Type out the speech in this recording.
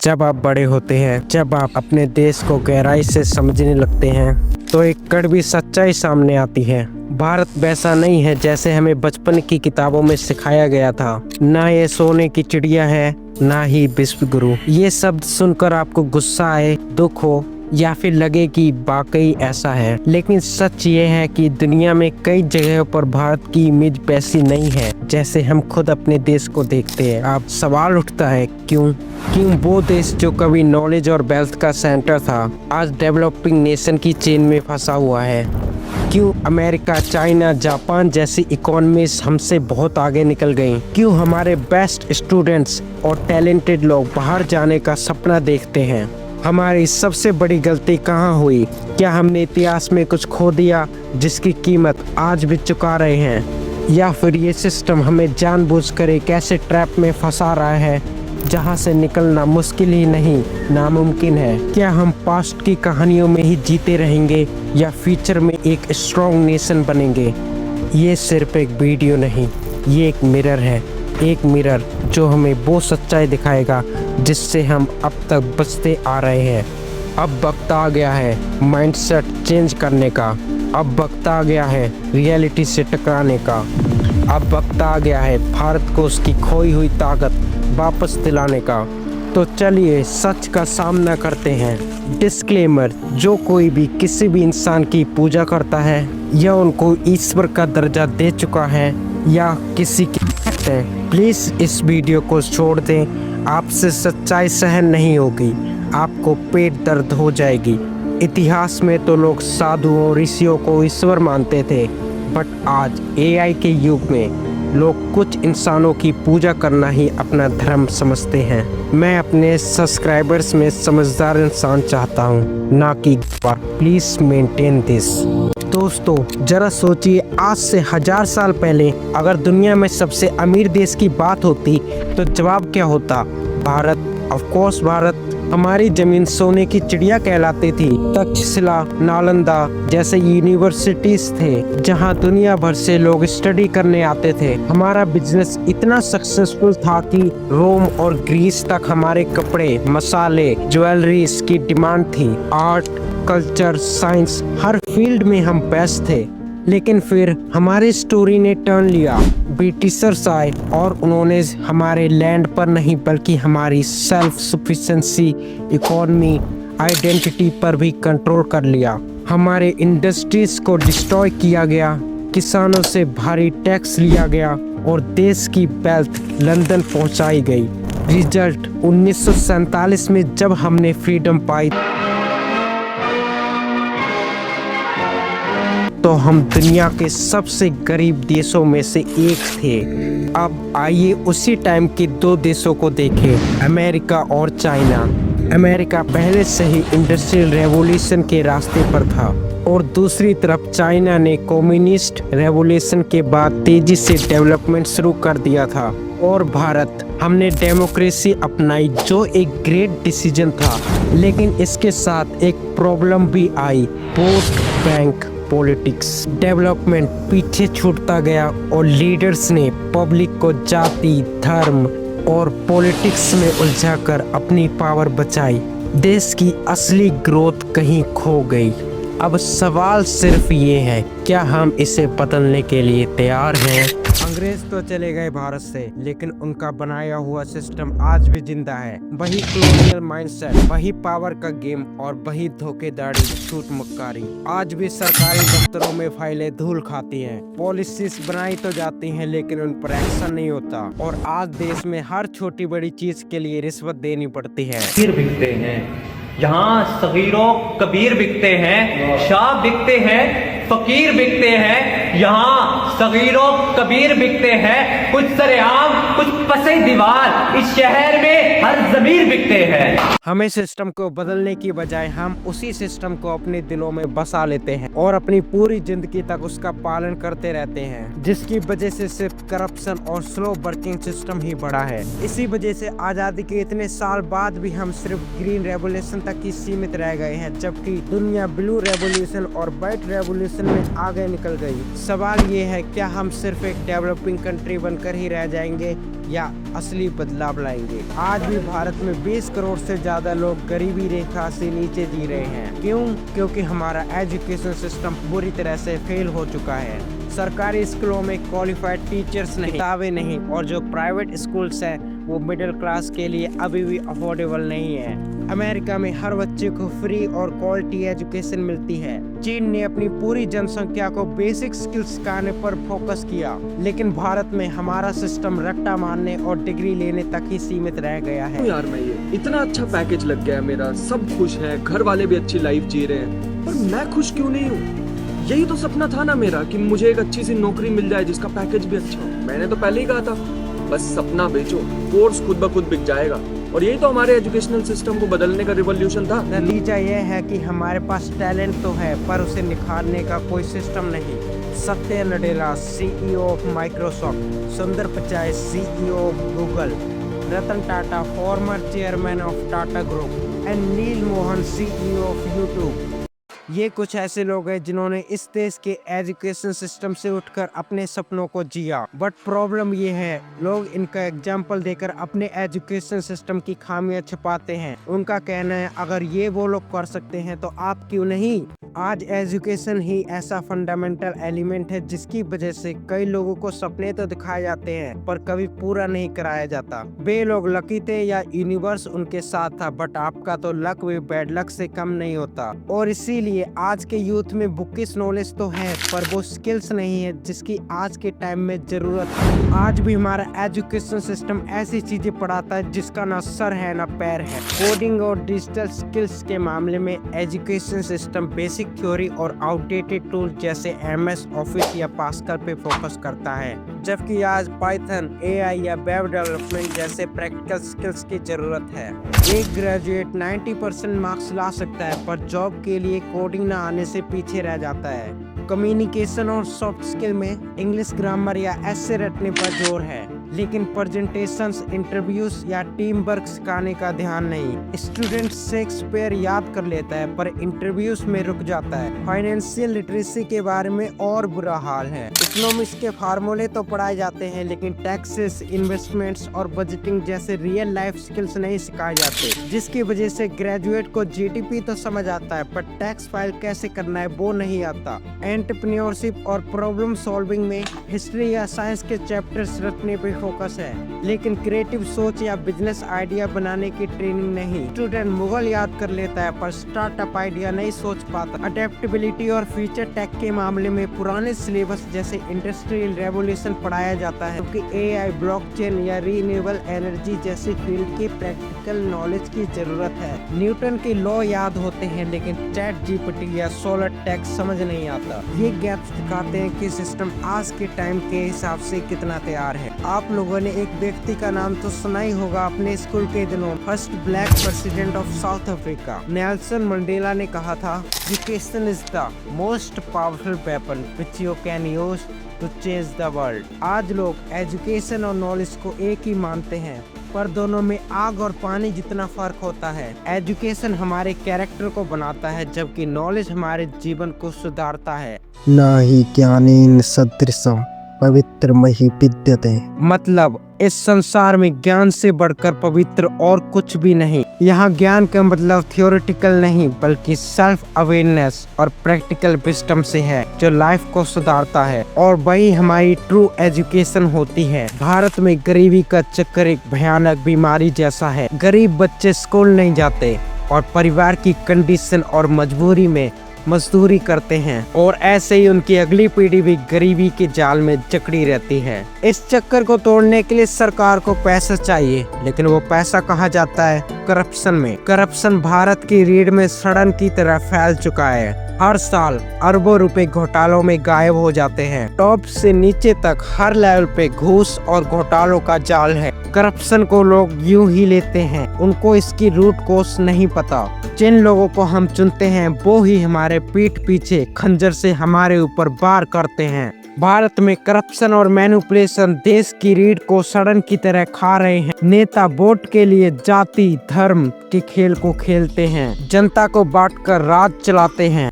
जब आप बड़े होते हैं, जब आप अपने देश को गहराई से समझने लगते हैं, तो एक कड़वी सच्चाई सामने आती है। भारत वैसा नहीं है जैसे हमें बचपन की किताबों में सिखाया गया था। ना ये सोने की चिड़िया है, ना ही विश्व गुरु। ये शब्द सुनकर आपको गुस्सा आए, दुख हो या फिर लगे कि वाकई ऐसा है, लेकिन सच ये है कि दुनिया में कई जगहों पर भारत की इमेज वैसी नहीं है जैसे हम खुद अपने देश को देखते हैं। अब सवाल उठता है क्यों वो देश जो कभी नॉलेज और वेल्थ का सेंटर था, आज डेवलपिंग नेशन की चेन में फंसा हुआ है। क्यों अमेरिका, चाइना, जापान जैसी इकोनॉमीज हमसे बहुत आगे निकल गई। क्यों हमारे बेस्ट स्टूडेंट्स और टैलेंटेड लोग बाहर जाने का सपना देखते हैं। हमारी सबसे बड़ी गलती कहाँ हुई? क्या हमने इतिहास में कुछ खो दिया जिसकी कीमत आज भी चुका रहे हैं, या फिर ये सिस्टम हमें जानबूझकर एक ऐसे ट्रैप में फंसा रहा है जहाँ से निकलना मुश्किल ही नहीं, नामुमकिन है। क्या हम पास्ट की कहानियों में ही जीते रहेंगे या फ्यूचर में एक स्ट्रॉन्ग नेशन बनेंगे? ये सिर्फ एक वीडियो नहीं, ये एक मिरर है। एक मिरर जो हमें वो सच्चाई दिखाएगा जिससे हम अब तक बचते आ रहे हैं। अब वक्त आ गया है माइंडसेट चेंज करने का। अब वक्त आ गया है रियलिटी से टकराने का। अब वक्त आ गया है भारत को उसकी खोई हुई ताकत वापस दिलाने का। तो चलिए सच का सामना करते हैं। डिस्क्लेमर, जो कोई भी किसी भी इंसान की पूजा करता है या उनको ईश्वर का दर्जा दे चुका है या किसी की है, प्लीज इस वीडियो को छोड़ दें। आपसे सच्चाई सहन नहीं होगी, आपको पेट दर्द हो जाएगी। इतिहास में तो लोग साधुओं ऋषियों को ईश्वर मानते थे, बट आज एआई के युग में लोग कुछ इंसानों की पूजा करना ही अपना धर्म समझते हैं। मैं अपने सब्सक्राइबर्स में समझदार इंसान चाहता हूँ, ना कि प्लीज मेंटेन दिस। दोस्तों जरा सोचिए, आज से 1000 साल पहले अगर दुनिया में सबसे अमीर देश की बात होती तो जवाब क्या होता? भारत। Of course Bharat. हमारी जमीन सोने की चिड़िया कहलाती थी। तक्षशिला, नालंदा जैसे यूनिवर्सिटीज थे जहां दुनिया भर से लोग स्टडी करने आते थे। हमारा बिजनेस इतना सक्सेसफुल था कि रोम और ग्रीस तक हमारे कपड़े, मसाले, ज्वेलरीज की डिमांड थी। आर्ट, कल्चर, साइंस, हर फील्ड में हम बेस्ट थे। लेकिन फिर हमारी स्टोरी ने टर्न लिया। ब्रिटिशर्स आए और उन्होंने हमारे लैंड पर नहीं बल्कि हमारी सेल्फ सफिशिएंसी, इकोनॉमी, आइडेंटिटी पर भी कंट्रोल कर लिया। हमारे इंडस्ट्रीज को डिस्ट्रॉय किया गया, किसानों से भारी टैक्स लिया गया और देश की वेल्थ लंदन पहुंचाई गई। रिजल्ट 1947 में जब हमने फ्रीडम पाई तो हम दुनिया के सबसे गरीब देशों में से एक थे। अब आइए उसी टाइम के दो देशों को देखें, अमेरिका और चाइना। अमेरिका पहले से ही इंडस्ट्रियल रेवोल्यूशन के रास्ते पर था और दूसरी तरफ चाइना ने कम्युनिस्ट रेवोल्यूशन के बाद तेजी से डेवलपमेंट शुरू कर दिया था। और भारत, हमने डेमोक्रेसी अपनाई जो एक ग्रेट डिसीजन था, लेकिन इसके साथ एक प्रॉब्लम भी आई, वोट बैंक पॉलिटिक्स। डेवलपमेंट पीछे छूटता गया और लीडर्स ने पब्लिक को जाति, धर्म और पॉलिटिक्स में उलझाकर अपनी पावर बचाई। देश की असली ग्रोथ कहीं खो गई। अब सवाल सिर्फ ये है, क्या हम इसे बदलने के लिए तैयार हैं? अंग्रेज तो चले गए भारत से, लेकिन उनका बनाया हुआ सिस्टम आज भी जिंदा है। वही कॉलोनियल माइंडसेट, वही पावर का गेम और वही धोखेधड़ी, छूट मक्कारी। आज भी सरकारी दफ्तरों में फाइलें धूल खाती हैं, पॉलिसीज बनाई तो जाती हैं लेकिन उन पर एक्शन नहीं होता। और आज देश में हर छोटी बड़ी चीज के लिए रिश्वत देनी पड़ती है। फिर बिकते हैं यहाँ, सगीरों कबीर बिकते हैं, शाह बिकते हैं, फकीर बिकते हैं। यहाँ सगीरों कबीर बिकते हैं, कुछ सरेआम कुछ पसे दीवार। इस शहर में हर जमीर बिकते हैं। हमें सिस्टम को बदलने की बजाय हम उसी सिस्टम को अपने दिलों में बसा लेते हैं और अपनी पूरी जिंदगी तक उसका पालन करते रहते हैं, जिसकी वजह से सिर्फ करप्शन और स्लो वर्किंग सिस्टम ही बढ़ा है। इसी वजह से आजादी के इतने साल बाद भी हम सिर्फ ग्रीन रेवोल्यूशन तक ही सीमित रह गए हैं, जबकि दुनिया ब्लू रेवोल्यूशन और व्हाइट रेवोल्यूशन में आगे निकल गई। सवाल ये है, क्या हम सिर्फ एक डेवलपिंग कंट्री बनकर ही रह जाएंगे या असली बदलाव लाएंगे। आज भी भारत में 20 करोड़ से ज्यादा लोग गरीबी रेखा से नीचे जी रहे हैं। क्यों? क्योंकि हमारा एजुकेशन सिस्टम बुरी तरह से फेल हो चुका है। सरकारी स्कूलों में क्वालिफाइड टीचर्स नहीं, किताबें नहीं, और जो प्राइवेट स्कूल्स हैं वो मिडिल क्लास के लिए अभी भी अफोर्डेबल नहीं है। अमेरिका में हर बच्चे को फ्री और क्वालिटी एजुकेशन मिलती है। चीन ने अपनी पूरी जनसंख्या को बेसिक स्किल्स सिखाने पर फोकस किया, लेकिन भारत में हमारा सिस्टम रट्टा मारने और डिग्री लेने तक ही सीमित रह गया है। यार मैं ये इतना अच्छा पैकेज लग गया है मेरा, सब खुश हैं, घर वाले भी अच्छी लाइफ जी रहे हैं, पर मैं खुश क्यों नहीं हूँ? यही तो सपना था ना मेरा कि मुझे एक अच्छी सी नौकरी मिल जाए जिसका पैकेज भी अच्छा हो। मैंने तो पहले ही कहा था बस सपना बेचो, कोर्स खुद ब खुद बिक जाएगा। और यही तो हमारे एजुकेशनल सिस्टम को बदलने का रिवॉल्यूशन था। नतीजा यह है कि हमारे पास टैलेंट तो है पर उसे निखारने का कोई सिस्टम नहीं। सत्य Nadella CEO of Microsoft, Sundar Pichai CEO of Google, Ratan Tata former chairman of Tata group and Neel Mohan CEO of YouTube, ये कुछ ऐसे लोग हैं जिन्होंने इस देश के एजुकेशन सिस्टम से उठकर अपने सपनों को जिया। बट प्रॉब्लम ये है, लोग इनका एग्जाम्पल देकर अपने एजुकेशन सिस्टम की खामियां छिपाते हैं। उनका कहना है अगर ये वो लोग कर सकते हैं तो आप क्यों नहीं। आज एजुकेशन ही ऐसा फंडामेंटल एलिमेंट है जिसकी वजह से कई लोगों को सपने तो दिखाए जाते हैं पर कभी पूरा नहीं कराया जाता। वे लोग लकी थे या यूनिवर्स उनके साथ था, बट आपका तो लक भी बैड लक से कम नहीं होता। और इसीलिए आज के यूथ में बुकिश नॉलेज तो है पर वो स्किल्स नहीं है जिसकी आज के टाइम में जरूरत है। आज भी हमारा एजुकेशन सिस्टम ऐसी चीजें पढ़ाता है जिसका ना सर है ना पैर है। कोडिंग और डिजिटल स्किल्स के मामले में एजुकेशन सिस्टम बेसिक थ्योरी और आउटडेटेड टूल जैसे MS ऑफिस या पास्कल पे फोकस करता है, जबकि आज पाइथन, AI या वेब डेवलपमेंट जैसे प्रैक्टिकल स्किल्स की जरूरत है। एक ग्रेजुएट 90% मार्क्स ला सकता है पर जॉब के लिए कोडिंग न आने से पीछे रह जाता है। कम्युनिकेशन और सॉफ्ट स्किल में इंग्लिश ग्रामर या ऐसे रटने पर जोर है, लेकिन प्रेजेंटेशंस, इंटरव्यूज या टीम वर्क सिखाने का ध्यान नहीं। स्टूडेंट शेक्सपियर याद कर लेता है पर इंटरव्यूज में रुक जाता है। फाइनेंशियल लिटरेसी के बारे में और बुरा हाल है। इकोनॉमिक्स के फार्मूले तो पढ़ाए जाते हैं लेकिन टैक्सेस, इन्वेस्टमेंट्स और बजटिंग जैसे रियल लाइफ स्किल्स नहीं सिखाए जाते, जिसकी वजह से ग्रेजुएट को GDP तो समझ आता है पर टैक्स फाइल कैसे करना है वो नहीं आता। एंटरप्रेन्योरशिप और प्रॉब्लम सॉल्विंग में हिस्ट्री या साइंस के चैप्टर्स रटने पे फोकस है, लेकिन क्रिएटिव सोच या बिजनेस आइडिया बनाने की ट्रेनिंग नहीं। स्टूडेंट मुगल याद कर लेता है पर स्टार्टअप आइडिया नहीं सोच पाता। अडेप्टेबिलिटी और फ्यूचर टेक के मामले में पुराने सिलेबस जैसे इंडस्ट्रियल रेवोल्यूशन पढ़ाया जाता है, क्योंकि AI, ब्लॉकचेन या रिन्यूएबल एनर्जी जैसी फील्ड की प्रैक्टिकल नॉलेज की जरूरत है। न्यूटन के लॉ याद होते हैं लेकिन ChatGPT या सोलर टेक समझ नहीं आता। ये गैप्स दिखाते हैं कि सिस्टम आज के टाइम के हिसाब से कितना तैयार है। आप लोगों ने एक व्यक्ति का नाम तो सुना ही होगा अपने स्कूल के दिनों, first black president of South Africa Nelson Mandela ने कहा था, education is the most powerful weapon which you can use to change the world. आज लोग एजुकेशन और नॉलेज को एक ही मानते हैं पर दोनों में आग और पानी जितना फर्क होता है। एजुकेशन हमारे कैरेक्टर को बनाता है जबकि नॉलेज हमारे जीवन को सुधारता है। न हि ज्ञानेन सदृशं पवित्रमहि विद्यते। मतलब इस संसार में ज्ञान से बढ़कर पवित्र और कुछ भी नहीं। यहाँ ज्ञान का मतलब थियोरेटिकल नहीं बल्कि सेल्फ अवेयरनेस और प्रैक्टिकल विजडम से है जो लाइफ को सुधारता है, और वही हमारी ट्रू एजुकेशन होती है। भारत में गरीबी का चक्कर एक भयानक बीमारी जैसा है। गरीब बच्चे स्कूल नहीं जाते और परिवार की कंडीशन और मजबूरी में मजदूरी करते हैं, और ऐसे ही उनकी अगली पीढ़ी भी गरीबी के जाल में जकड़ी रहती है। इस चक्कर को तोड़ने के लिए सरकार को पैसा चाहिए, लेकिन वो पैसा कहाँ जाता है? करप्शन में। करप्शन भारत की रीढ़ में सड़न की तरह फैल चुका है। हर साल अरबों रुपए घोटालों में गायब हो जाते हैं। टॉप से नीचे तक हर लेवल पे घूस और घोटालों का जाल है। करप्शन को लोग यूं ही लेते हैं, उनको इसकी रूट कोस नहीं पता। जिन लोगों को हम चुनते हैं वो ही हमारे पीठ पीछे खंजर से हमारे ऊपर वार करते हैं। भारत में करप्शन और मैनिपुलेशन देश की रीढ़ को सड़न की तरह खा रहे हैं। नेता वोट के लिए जाति धर्म के खेल को खेलते हैं, जनता को बांटकर राज चलाते हैं।